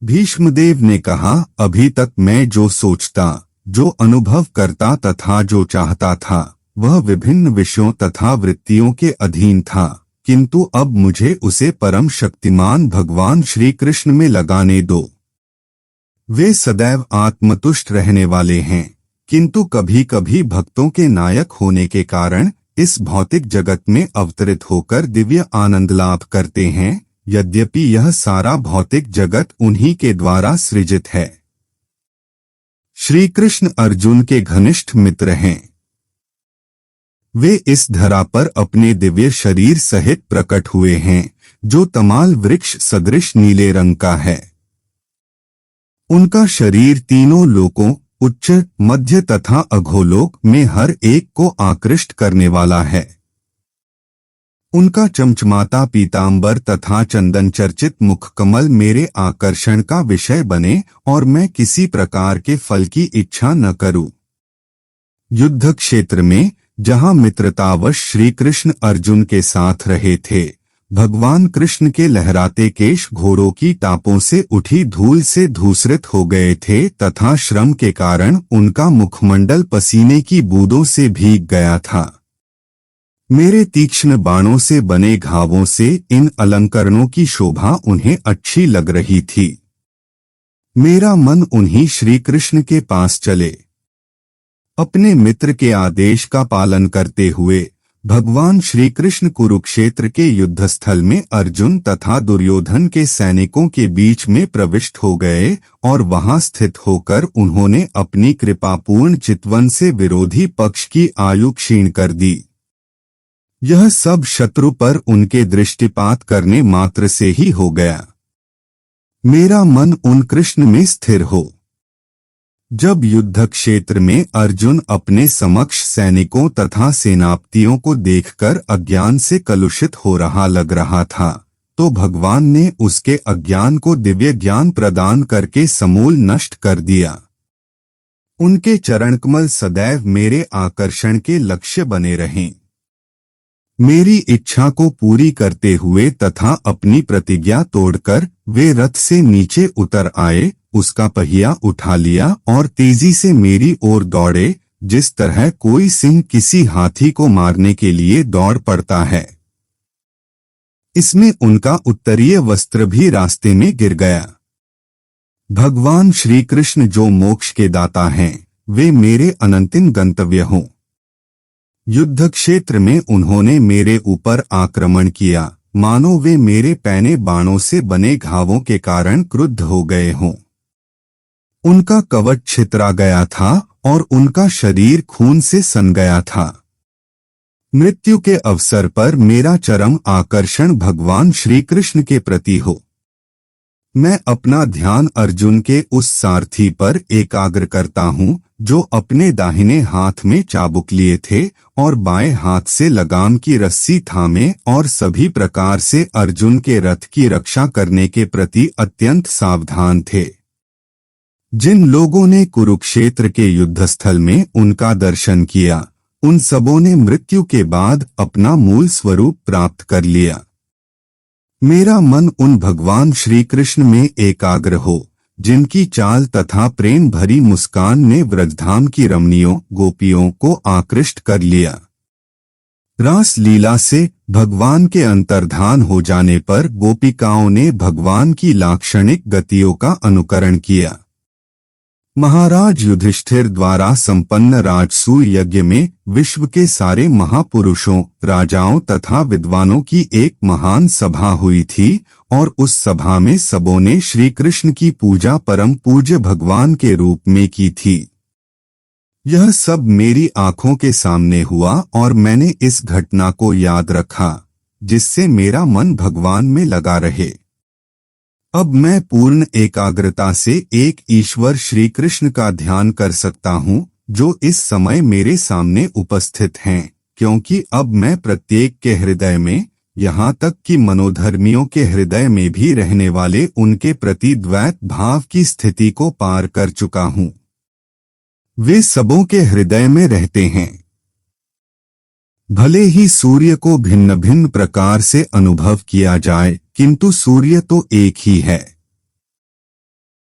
भीष्मदेव ने कहा, अभी तक मैं जो सोचता, जो अनुभव करता तथा जो चाहता था, वह विभिन्न विषयों तथा वृत्तियों के अधीन था, किंतु अब मुझे उसे परम शक्तिमान भगवान श्री कृष्ण में लगाने दो। वे सदैव आत्मतुष्ट रहने वाले हैं, किंतु कभी कभी भक्तों के नायक होने के कारण इस भौतिक जगत में अवतरित होकर दिव्य आनंद लाभ करते हैं, यद्यपि यह सारा भौतिक जगत उन्हीं के द्वारा सृजित है। श्री कृष्ण अर्जुन के घनिष्ठ मित्र हैं। वे इस धरा पर अपने दिव्य शरीर सहित प्रकट हुए हैं, जो तमाल वृक्ष सदृश नीले रंग का है। उनका शरीर तीनों लोकों, उच्च, मध्य तथा अधोलोक में हर एक को आकृष्ट करने वाला है। उनका चमचमाता पीतांबर तथा चंदन चर्चित मुखकमल मेरे आकर्षण का विषय बने और मैं किसी प्रकार के फल की इच्छा न करूं। युद्ध क्षेत्र में, जहां मित्रतावश श्री कृष्ण अर्जुन के साथ रहे थे, भगवान कृष्ण के लहराते केश घोड़ों की टापों से उठी धूल से धूसरित हो गए थे तथा श्रम के कारण उनका मुखमंडल पसीने की बूंदों से भीग गया था। मेरे तीक्ष्ण बाणों से बने घावों से इन अलंकरणों की शोभा उन्हें अच्छी लग रही थी। मेरा मन उन्हीं श्री कृष्ण के पास चले। अपने मित्र के आदेश का पालन करते हुए भगवान श्री कृष्ण कुरुक्षेत्र के युद्धस्थल में अर्जुन तथा दुर्योधन के सैनिकों के बीच में प्रविष्ट हो गए और वहां स्थित होकर उन्होंने अपनी कृपापूर्ण चितवन से विरोधी पक्ष की आयु क्षीण कर दी। यह सब शत्रु पर उनके दृष्टिपात करने मात्र से ही हो गया। मेरा मन उन कृष्ण में स्थिर हो। जब युद्ध क्षेत्र में अर्जुन अपने समक्ष सैनिकों तथा सेनापतियों को देखकर अज्ञान से कलुषित हो रहा लग रहा था, तो भगवान ने उसके अज्ञान को दिव्य ज्ञान प्रदान करके समूल नष्ट कर दिया। उनके चरणकमल सदैव मेरे आकर्षण के लक्ष्य बने रहें। मेरी इच्छा को पूरी करते हुए तथा अपनी प्रतिज्ञा तोड़कर वे रथ से नीचे उतर आए, उसका पहिया उठा लिया और तेजी से मेरी ओर दौड़े, जिस तरह कोई सिंह किसी हाथी को मारने के लिए दौड़ पड़ता है। इसमें उनका उत्तरीय वस्त्र भी रास्ते में गिर गया। भगवान श्री कृष्ण जो मोक्ष के दाता हैं, वे मेरे अनंतिम गंतव्य हों। युद्ध क्षेत्र में उन्होंने मेरे ऊपर आक्रमण किया, मानो वे मेरे पैने बाणों से बने घावों के कारण क्रुद्ध हो गए हों। उनका कवच छितरा गया था और उनका शरीर खून से सन गया था। मृत्यु के अवसर पर मेरा चरम आकर्षण भगवान श्री कृष्ण के प्रति हो। मैं अपना ध्यान अर्जुन के उस सारथी पर एकाग्र करता हूँ, जो अपने दाहिने हाथ में चाबुक लिए थे और बाएं हाथ से लगाम की रस्सी थामे और सभी प्रकार से अर्जुन के रथ की रक्षा करने के प्रति अत्यंत सावधान थे। जिन लोगों ने कुरुक्षेत्र के युद्धस्थल में उनका दर्शन किया, उन सबों ने मृत्यु के बाद अपना मूल स्वरूप प्राप्त कर लिया। मेरा मन उन भगवान श्री कृष्ण में एकाग्र हो, जिनकी चाल तथा प्रेम भरी मुस्कान ने व्रजधाम की रमणियों गोपियों को आकृष्ट कर लिया। रास लीला से भगवान के अंतर्धान हो जाने पर गोपिकाओं ने भगवान की लाक्षणिक गतियों का अनुकरण किया। महाराज युधिष्ठिर द्वारा संपन्न राजसूय यज्ञ में विश्व के सारे महापुरुषों, राजाओं तथा विद्वानों की एक महान सभा हुई थी और उस सभा में सबों ने श्री कृष्ण की पूजा परम पूज्य भगवान के रूप में की थी। यह सब मेरी आंखों के सामने हुआ और मैंने इस घटना को याद रखा, जिससे मेरा मन भगवान में लगा रहे। अब मैं पूर्ण एकाग्रता से एक ईश्वर श्री कृष्ण का ध्यान कर सकता हूँ, जो इस समय मेरे सामने उपस्थित हैं, क्योंकि अब मैं प्रत्येक के हृदय में, यहाँ तक कि मनोधर्मियों के हृदय में भी रहने वाले उनके प्रति द्वैत भाव की स्थिति को पार कर चुका हूँ। वे सबों के हृदय में रहते हैं। भले ही सूर्य को भिन्न भिन्न प्रकार से अनुभव किया जाए, किंतु सूर्य तो एक ही है।